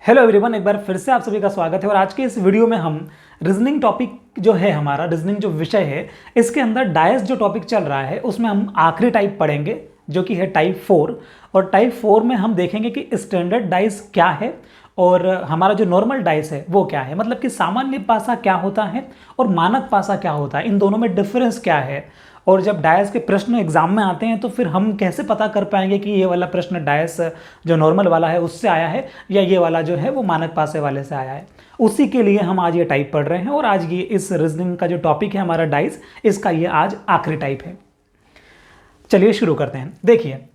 Hello everyone, एक बार फिर से आप सभी का स्वागत है। और आज के इस वीडियो में हम रीजनिंग टॉपिक जो है हमारा रीजनिंग जो विषय है इसके अंदर डायस जो टॉपिक चल रहा है उसमें हम आखिरी टाइप पढ़ेंगे जो कि है टाइप 4। और टाइप 4 में हम देखेंगे कि स्टैंडर्ड डाइस क्या है और हमारा जो नॉर्मल डाइस है वो क्या है, मतलब कि सामान्य पासा क्या होता है और मानक पासा क्या होता है, इन दोनों में डिफरेंस क्या है। और जब डायस के प्रश्न एग्जाम में आते हैं तो फिर हम कैसे पता कर पाएंगे कि ये वाला प्रश्न डायस जो नॉर्मल वाला है उससे आया है या ये वाला जो है वो मानक पासे वाले से आया है। उसी के लिए हम आज ये टाइप पढ़ रहे हैं और आज ये इस रीजनिंग का जो टॉपिक है हमारा डाइस, इसका ये आज आखिरी टाइप है। चलिए शुरू करते हैं। देखिए,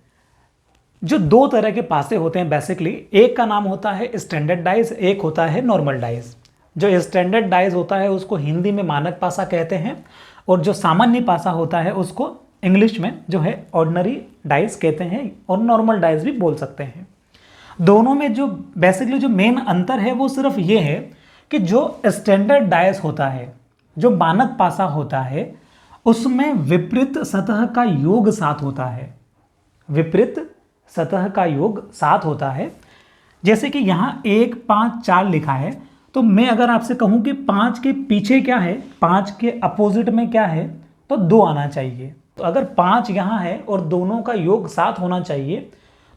जो दो तरह के पासे होते हैं बेसिकली, एक का नाम होता है स्टैंडर्ड डाइस, एक होता है नॉर्मल डाइस। जो स्टैंडर्ड डाइस होता है उसको हिंदी में मानक पासा कहते हैं और जो सामान्य पासा होता है उसको इंग्लिश में जो है ऑर्डिनरी डाइस कहते हैं और नॉर्मल डाइस भी बोल सकते हैं। दोनों में जो बेसिकली जो मेन अंतर है वो सिर्फ ये है कि जो स्टैंडर्ड डाइस होता है, जो मानक पासा होता है, उसमें विपरीत सतह का योग 7 होता है। विपरीत सतह का योग 7 होता है। जैसे कि यहाँ 1 5 4 लिखा है, तो मैं अगर आपसे कहूँ कि 5 के पीछे क्या है, 5 के अपोजिट में क्या है, तो 2 आना चाहिए। तो अगर 5 यहाँ है और दोनों का योग 7 होना चाहिए,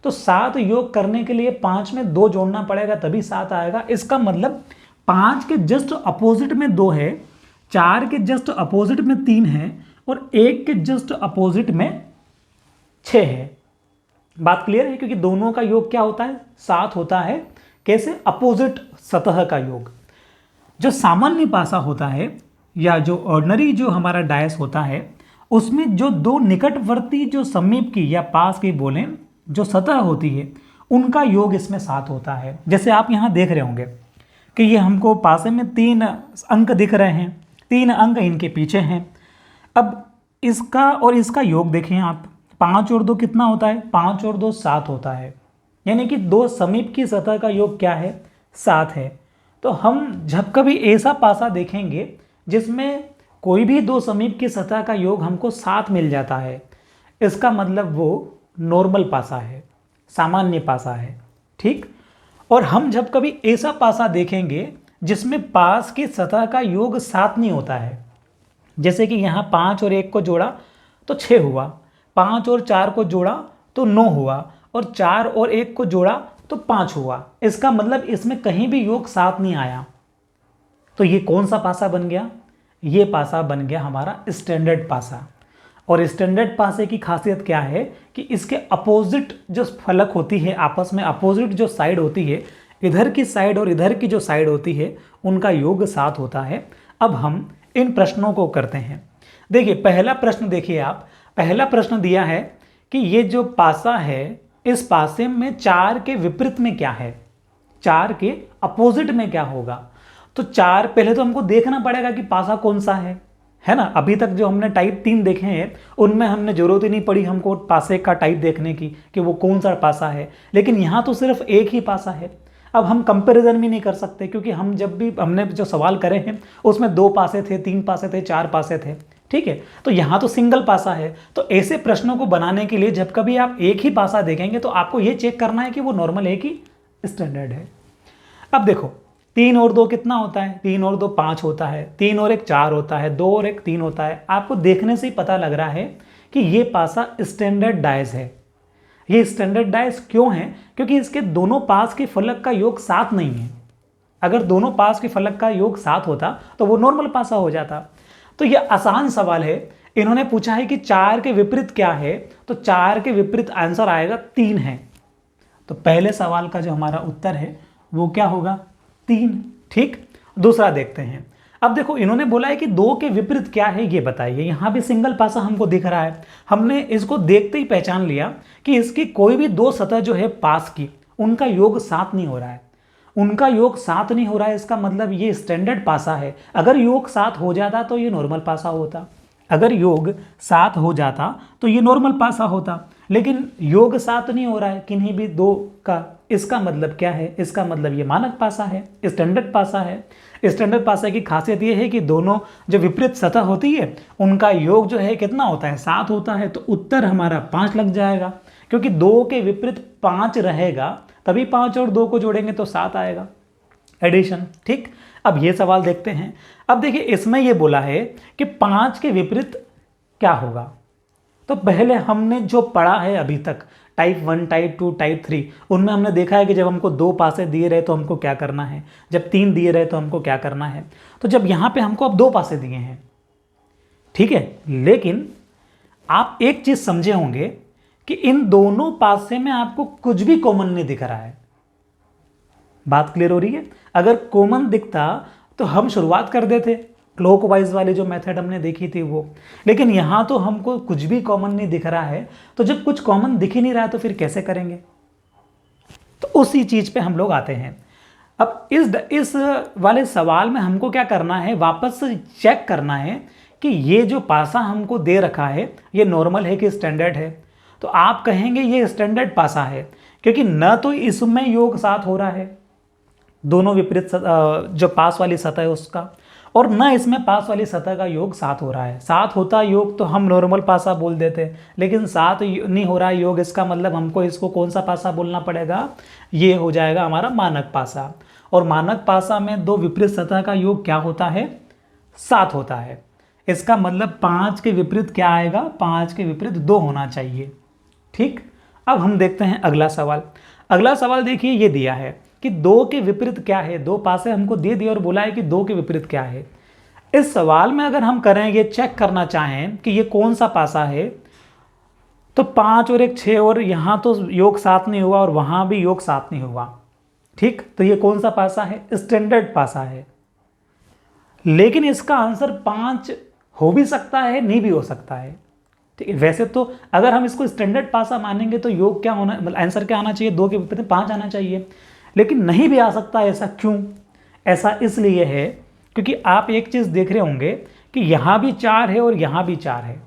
तो 7 योग करने के लिए 5 में 2 जोड़ना पड़ेगा तभी 7 आएगा। इसका मतलब 5 के जस्ट अपोजिट में 2 है, 4 के जस्ट अपोजिट में 3 है और 1 के जस्ट अपोजिट में 6 है। बात क्लियर है? क्योंकि दोनों का योग क्या होता है, 7 होता है। कैसे? अपोजिट सतह का योग। जो सामान्य पासा होता है या जो ऑर्डिनरी जो हमारा डायस होता है, उसमें जो दो निकटवर्ती जो समीप की या पास की बोलें जो सतह होती है उनका योग इसमें 7 होता है। जैसे आप यहाँ देख रहे होंगे कि ये हमको पासे में 3 अंक दिख रहे हैं, 3 अंक इनके पीछे हैं। अब इसका और इसका योग देखें आप, 5 और 2 कितना होता है? 5 और 2 7 होता है। यानी कि दो समीप की सतह का योग क्या है? 7 है। तो हम जब कभी ऐसा पासा देखेंगे जिसमें कोई भी दो समीप की सतह का योग हमको 7 मिल जाता है, इसका मतलब वो नॉर्मल पासा है, सामान्य पासा है। ठीक। और हम जब कभी ऐसा पासा देखेंगे जिसमें पास की सतह का योग 7 नहीं होता है, जैसे कि यहाँ 5 और 1 को जोड़ा तो 6 हुआ, 5 और 4 को जोड़ा तो 9 हुआ और 4 और 1 को जोड़ा तो 5 हुआ। इसका मतलब इसमें कहीं भी योग 7 नहीं आया। तो ये कौन सा पासा बन गया? ये पासा बन गया हमारा स्टैंडर्ड पासा। और स्टैंडर्ड पासे की खासियत क्या है कि इसके अपोजिट जो फलक होती है, आपस में अपोजिट जो साइड होती है, इधर की साइड और इधर की जो साइड होती है, उनका योग 7 होता है। अब हम इन प्रश्नों को करते हैं। देखिए, पहला प्रश्न देखिए आप। पहला प्रश्न दिया है कि ये जो पासा है, इस पासे में 4 के विपरीत में क्या है, 4 के अपोजिट में क्या होगा। तो 4 पहले तो हमको देखना पड़ेगा कि पासा कौन सा है ना। अभी तक जो हमने टाइप 3 देखे हैं उनमें हमने जरूरत ही नहीं पड़ी हमको पासे का टाइप देखने की कि वो कौन सा पासा है, लेकिन यहाँ तो सिर्फ एक ही पासा है। अब हम कंपैरिजन भी नहीं कर सकते क्योंकि हम जब भी हमने जो सवाल करे हैं उसमें 2 पासे थे, 3 पासे थे, 4 पासे थे। ठीक है, तो यहाँ तो सिंगल पासा है। तो ऐसे प्रश्नों को बनाने के लिए जब कभी आप एक ही पासा देखेंगे तो आपको ये चेक करना है कि वो नॉर्मल है कि स्टैंडर्ड है। अब देखो, 3 और 2 कितना होता है? 3 और 2 5 होता है, 3 और 1 4 होता है, 2 और 1 3 होता है। आपको देखने से ही पता लग रहा है कि ये पासा स्टैंडर्ड डाइस है। ये स्टैंडर्ड डाइस क्यों है? क्योंकि इसके दोनों पास के फलक का योग 7 नहीं है। अगर दोनों पास के फलक का योग 7 होता तो वो नॉर्मल पासा हो जाता। तो ये आसान सवाल है। इन्होंने पूछा है कि 4 के विपरीत क्या है, तो 4 के विपरीत आंसर आएगा 3 है। तो पहले सवाल का जो हमारा उत्तर है वो क्या होगा? 3। ठीक। दूसरा देखते हैं। अब देखो, इन्होंने बोला है कि 2 के विपरीत क्या है ये बताइए। यहां भी सिंगल पासा हमको दिख रहा है, हमने इसको देखते ही पहचान लिया कि इसकी कोई भी दो सतह जो है पास की, उनका योग 7 नहीं हो रहा है। उनका योग 7 नहीं हो रहा है, इसका मतलब ये स्टैंडर्ड पासा है। अगर योग 7 हो जाता तो ये नॉर्मल पासा होता। अगर योग 7 हो जाता तो ये नॉर्मल पासा होता, लेकिन योग 7 नहीं हो रहा है किन्हीं भी दो का। इसका मतलब क्या है? इसका मतलब ये मानक पासा है, स्टैंडर्ड पासा है। स्टैंडर्ड पासा की खासियत ये है कि दोनों जो विपरीत सतह होती है उनका योग जो है कितना होता है? 7 होता है। तो उत्तर हमारा 5 लग जाएगा, क्योंकि 2 के विपरीत 5 रहेगा तभी 5 और 2 को जोड़ेंगे तो 7 आएगा, एडिशन। ठीक, अब ये सवाल देखते हैं। अब देखिए इसमें ये बोला है कि 5 के विपरीत क्या होगा। तो पहले हमने जो पढ़ा है अभी तक टाइप 1, टाइप 2, टाइप 3, उनमें हमने देखा है कि जब हमको 2 पासे दिए रहे तो हमको क्या करना है, जब 3 दिए रहे तो हमको क्या करना है। तो जब यहाँ पे हमको अब 2 पासे दिए हैं, ठीक है, लेकिन आप एक चीज समझे होंगे कि इन दोनों पासे में आपको कुछ भी कॉमन नहीं दिख रहा है। बात क्लियर हो रही है? अगर कॉमन दिखता तो हम शुरुआत कर देते, क्लॉकवाइज वाली जो मेथड हमने देखी थी वो। लेकिन यहां तो हमको कुछ भी कॉमन नहीं दिख रहा है, तो जब कुछ कॉमन दिख ही नहीं रहा है तो फिर कैसे करेंगे। तो उसी चीज पे हम लोग आते हैं। अब इस वाले सवाल में हमको क्या करना है, वापस से चेक करना है कि ये जो पासा हमको दे रखा है ये नॉर्मल है कि स्टैंडर्ड है। तो आप कहेंगे ये स्टैंडर्ड पासा है, क्योंकि न तो इसमें योग 7 हो रहा है, दोनों विपरीत जो पास वाली सतह है उसका, और न इसमें पास वाली सतह का योग 7 हो रहा है। 7 होता योग तो हम नॉर्मल पासा बोल देते, लेकिन 7 नहीं हो रहा है योग, इसका मतलब हमको इसको कौन सा पासा बोलना पड़ेगा, ये हो जाएगा हमारा मानक पासा। और मानक पासा में दो विपरीत सतह का योग क्या होता है, 7 होता है। इसका मतलब 5 के विपरीत क्या आएगा, 5 के विपरीत 2 होना चाहिए। ठीक, अब हम देखते हैं अगला सवाल। अगला सवाल देखिए ये दिया है कि 2 के विपरीत क्या है, 2 पासे हमको दे दिया और बोला है कि 2 के विपरीत क्या है। इस सवाल में अगर हम करें, ये चेक करना चाहें कि ये कौन सा पासा है, तो 5 और 1 6, और यहां तो योग 7 नहीं हुआ और वहां भी योग 7 नहीं हुआ। ठीक, तो ये कौन सा पासा है, स्टैंडर्ड पासा है। लेकिन इसका आंसर 5 हो भी सकता है, नहीं भी हो सकता है। ठीक है, वैसे तो अगर हम इसको स्टैंडर्ड पासा मानेंगे तो योग क्या होना, मतलब आंसर क्या आना चाहिए, 2 के विपरीत 5 आना चाहिए। लेकिन नहीं भी आ सकता, ऐसा क्यों? ऐसा इसलिए है क्योंकि आप एक चीज देख रहे होंगे कि यहां भी 4 है और यहां भी 4 है।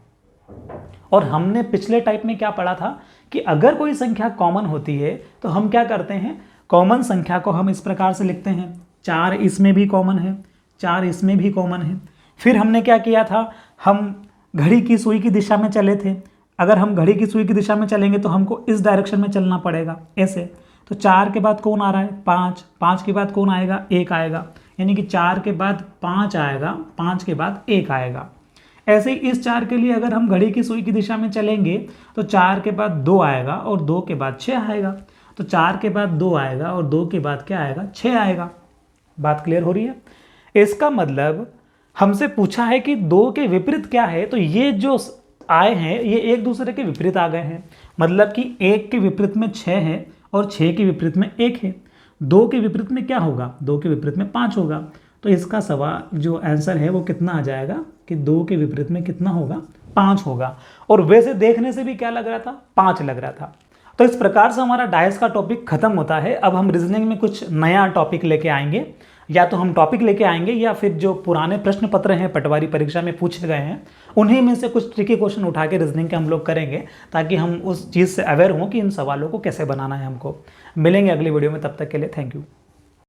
और हमने पिछले टाइप में क्या पढ़ा था कि अगर कोई संख्या कॉमन होती है तो हम क्या करते हैं, कॉमन संख्या को हम इस प्रकार से लिखते हैं, 4 इसमें भी कॉमन है, 4 इसमें भी कॉमन है। फिर हमने क्या किया था, हम घड़ी की सुई की दिशा में चले थे। अगर हम घड़ी की सुई की दिशा में चलेंगे तो हमको इस डायरेक्शन में चलना पड़ेगा, ऐसे। तो 4 के बाद कौन आ रहा है, 5, 5 के बाद कौन आएगा, 1 आएगा, यानी कि 4 के बाद 5 आएगा, 5 के बाद 1 आएगा। ऐसे ही इस 4 के लिए अगर हम घड़ी की सुई की दिशा में चलेंगे तो 4 के बाद 2 आएगा और 2 के बाद 6 आएगा। तो 4 के बाद 2 आएगा और 2 के बाद क्या आएगा, 6 आएगा। बात क्लियर हो रही है? इसका मतलब हमसे पूछा है कि 2 के विपरीत क्या है, तो ये जो आए हैं ये एक दूसरे के विपरीत आ गए हैं। मतलब कि 1 के विपरीत में 6 है और 6 के विपरीत में 1 है। 2 के विपरीत में क्या होगा, 2 के विपरीत में 5 होगा। तो इसका सवाल जो आंसर है वो कितना आ जाएगा कि 2 के विपरीत में कितना होगा, 5 होगा। और वैसे देखने से भी क्या लग रहा था, 5 लग रहा था। तो इस प्रकार से हमारा डायस का टॉपिक खत्म होता है। अब हम रीजनिंग में कुछ नया टॉपिक लेके आएंगे, या तो हम टॉपिक लेके आएंगे या फिर जो पुराने प्रश्न पत्र हैं पटवारी परीक्षा में पूछे गए हैं उन्हीं में से कुछ ट्रिकी क्वेश्चन उठा के रीजनिंग के हम लोग करेंगे, ताकि हम उस चीज़ से अवेयर हों कि इन सवालों को कैसे बनाना है हमको। मिलेंगे अगली वीडियो में, तब तक के लिए थैंक यू।